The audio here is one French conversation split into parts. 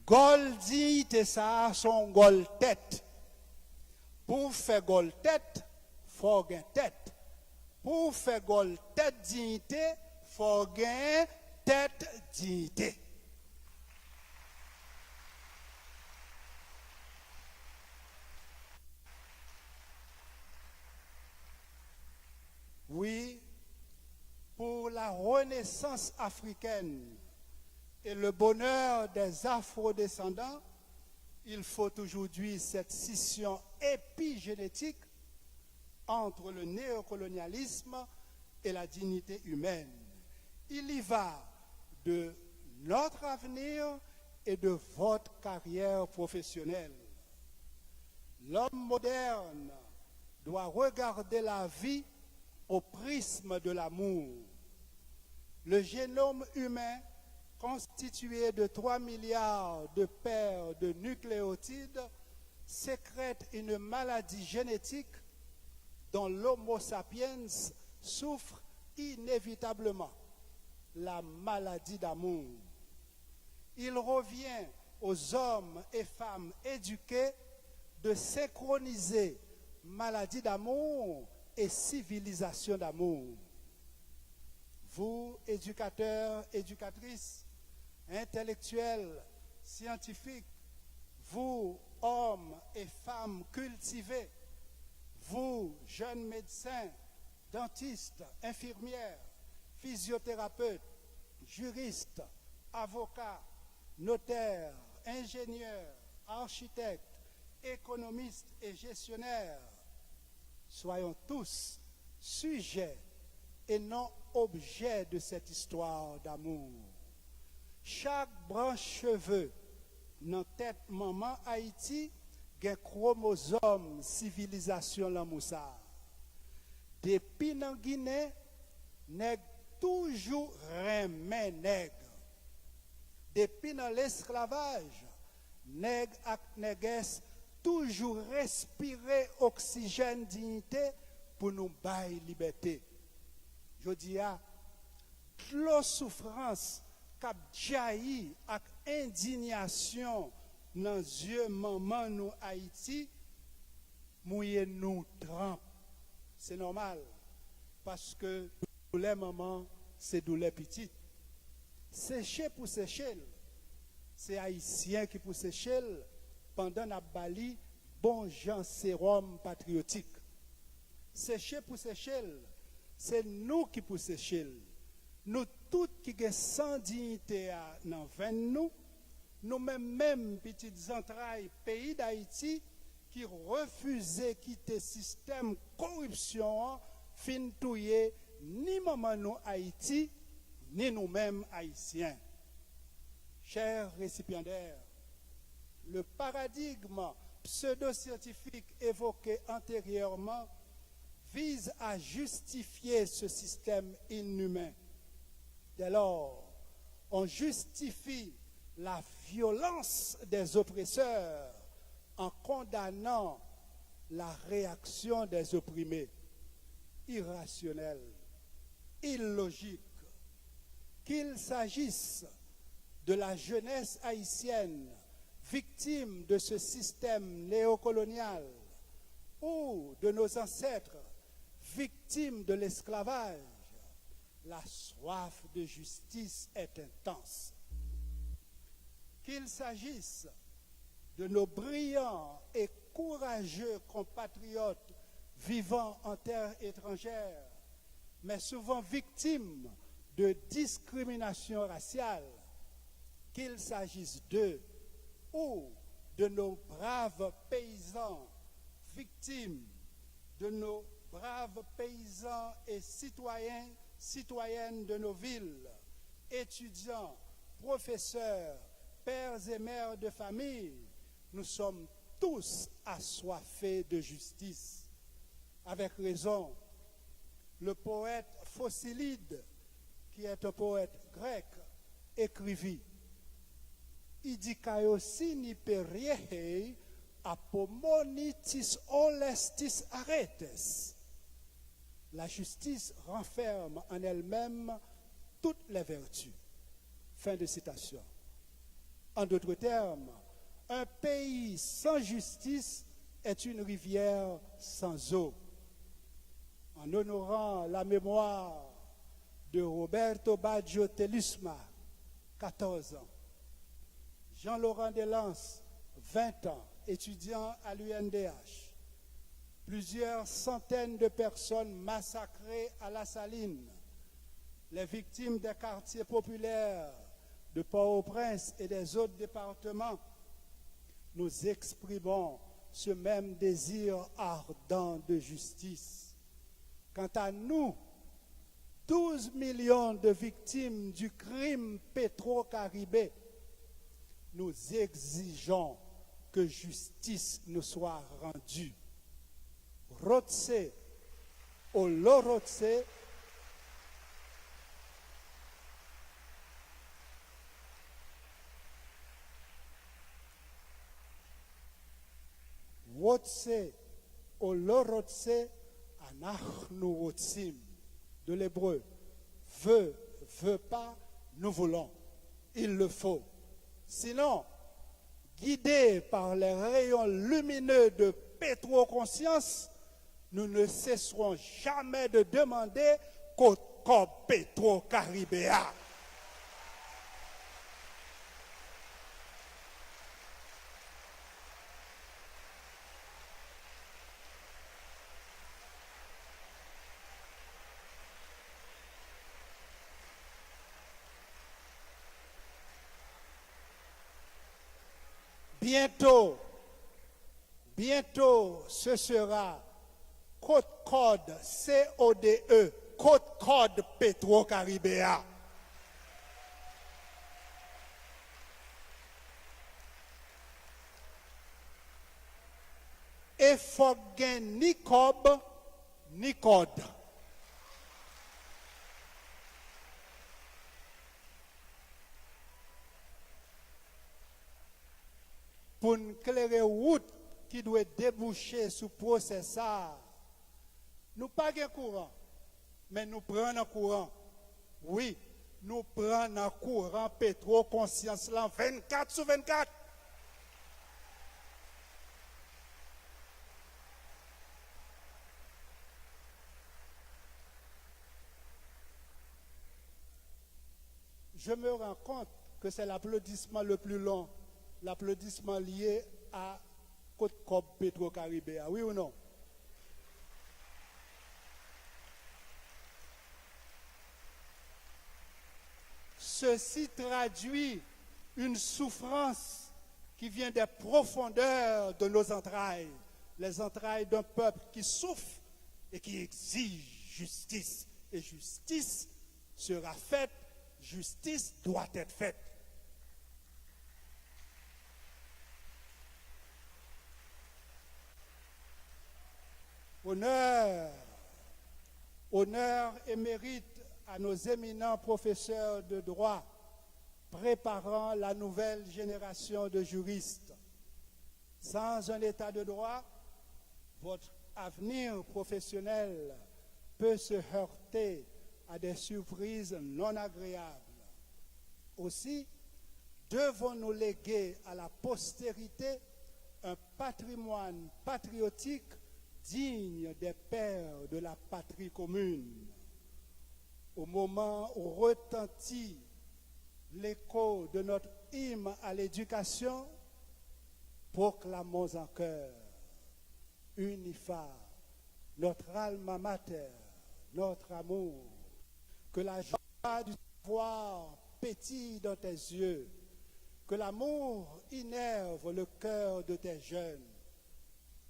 Gol dignité ça son gol tête. Pour faire gol tête, faut gain tête. Pour faire gol tête dignité, faut gain tête dignité. Oui, pour la renaissance africaine et le bonheur des afrodescendants, il faut aujourd'hui cette scission épigénétique entre le néocolonialisme et la dignité humaine. Il y va de notre avenir et de votre carrière professionnelle. L'homme moderne doit regarder la vie au prisme de l'amour. Le génome humain, constitué de 3 milliards de paires de nucléotides, sécrète une maladie génétique dont l'Homo sapiens souffre inévitablement, la maladie d'amour. Il revient aux hommes et femmes éduqués de synchroniser maladie d'amour et civilisation d'amour. Vous, éducateurs, éducatrices, intellectuels, scientifiques, vous, hommes et femmes cultivés, vous, jeunes médecins, dentistes, infirmières, physiothérapeutes, juristes, avocats, notaires, ingénieurs, architectes, économistes et gestionnaires, soyons tous sujets et non objets de cette histoire d'amour. Chaque branche cheveux dans tête maman Haïti gen chromosome civilisation l'amoussa. Depuis dans Guinée, nèg toujours remet nègre. Depuis dans l'esclavage, nèg ak nègès toujours respirer oxygène dignité pour nous bailler liberté. Je dis à la souffrance cap jailli ak indignation dans yeux maman nous Haïti mouiller nous trempe. C'est normal parce que douleur maman c'est douleur petite. Sécher pour sécher, c'est haïtien qui pour sécher pendant la bali bon Jean sérum patriotique. Sécher pour sécher, c'est nous qui pour sécher. Nous tous qui avons sans dignité dans nous, nous-mêmes petites entrailles pays d'Haïti qui refusaient quitter le système corruption, fin touyer ni maman nous Haïti, ni nous-mêmes haïtiens. Chers récipiendaires, le paradigme pseudo-scientifique évoqué antérieurement vise à justifier ce système inhumain. Dès lors, on justifie la violence des oppresseurs en condamnant la réaction des opprimés. Irrationnelle, illogique, qu'il s'agisse de la jeunesse haïtienne victime de ce système néocolonial ou de nos ancêtres victimes de l'esclavage, la soif de justice est intense. Qu'il s'agisse de nos brillants et courageux compatriotes vivant en terre étrangère, mais souvent victimes de discrimination raciale, qu'il s'agisse d'eux ou de nos braves paysans victimes, de nos braves paysans et citoyennes de nos villes, étudiants, professeurs, pères et mères de famille, nous sommes tous assoiffés de justice. Avec raison, le poète Phocylide, qui est un poète grec, écrivit Idikaiosi ni periehei apomonitis olestis aretes. La justice renferme en elle-même toutes les vertus. Fin de citation. En d'autres termes, un pays sans justice est une rivière sans eau. En honorant la mémoire de Roberto Baggio Telusma, 14 ans, Jean-Laurent Delance, 20 ans, étudiant à l'UNDH, plusieurs centaines de personnes massacrées à La Saline, les victimes des quartiers populaires de Port-au-Prince et des autres départements, nous exprimons ce même désir ardent de justice. Quant à nous, 12 millions de victimes du crime pétro-caribé, nous exigeons que justice nous soit rendue. Rotse, Olorotse, Rotse, Olorotse, Anachnu Rotsim, de l'hébreu. Veut pas, nous voulons. Il le faut. Sinon, guidés par les rayons lumineux de pétro-conscience, nous ne cesserons jamais de demander qu'au pétro-caribéa. Bientôt, ce sera Côte-Code, CODE, Côte-Code Pétro-Caribéa. Et faut ni cob, ni code. Pour nous éclairer route qui doit déboucher sur le procès, nous pas de courant, mais nous prenons courant. Oui, nous prenons courant pétro-conscience là 24 sur 24. Je me rends compte que c'est l'applaudissement le plus long, l'applaudissement lié à Côte-Code Pétro-Caribéa, oui ou non? Ceci traduit une souffrance qui vient des profondeurs de nos entrailles, les entrailles d'un peuple qui souffre et qui exige justice. Et justice sera faite, justice doit être faite. Honneur et mérite à nos éminents professeurs de droit préparant la nouvelle génération de juristes. Sans un état de droit, votre avenir professionnel peut se heurter à des surprises non agréables. Aussi, devons-nous léguer à la postérité un patrimoine patriotique digne des pères de la patrie commune. Au moment où retentit l'écho de notre hymne à l'éducation, proclamons en chœur, Unifa, notre alma mater, notre amour, que la joie du savoir pétille dans tes yeux, que l'amour innerve le cœur de tes jeunes.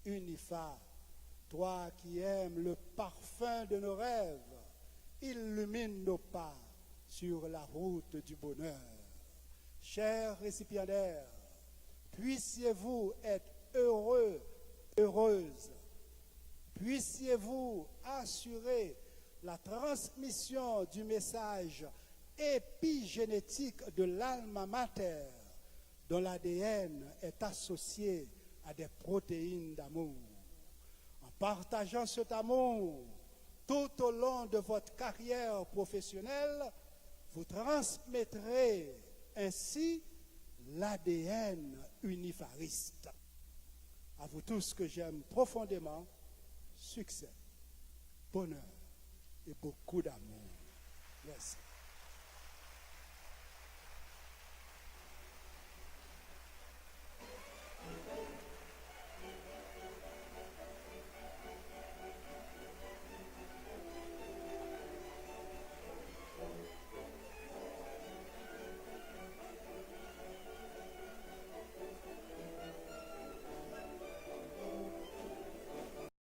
Unifa, toi qui aimes le parfum de nos rêves, illumine nos pas sur la route du bonheur. Chers récipiendaires, puissiez-vous être heureux, heureuses. Puissiez-vous assurer la transmission du message épigénétique de l'alma mater, dont l'ADN est associé à des protéines d'amour. En partageant cet amour tout au long de votre carrière professionnelle, vous transmettrez ainsi l'ADN unifariste. À vous tous que j'aime profondément, succès, bonheur et beaucoup d'amour. Merci.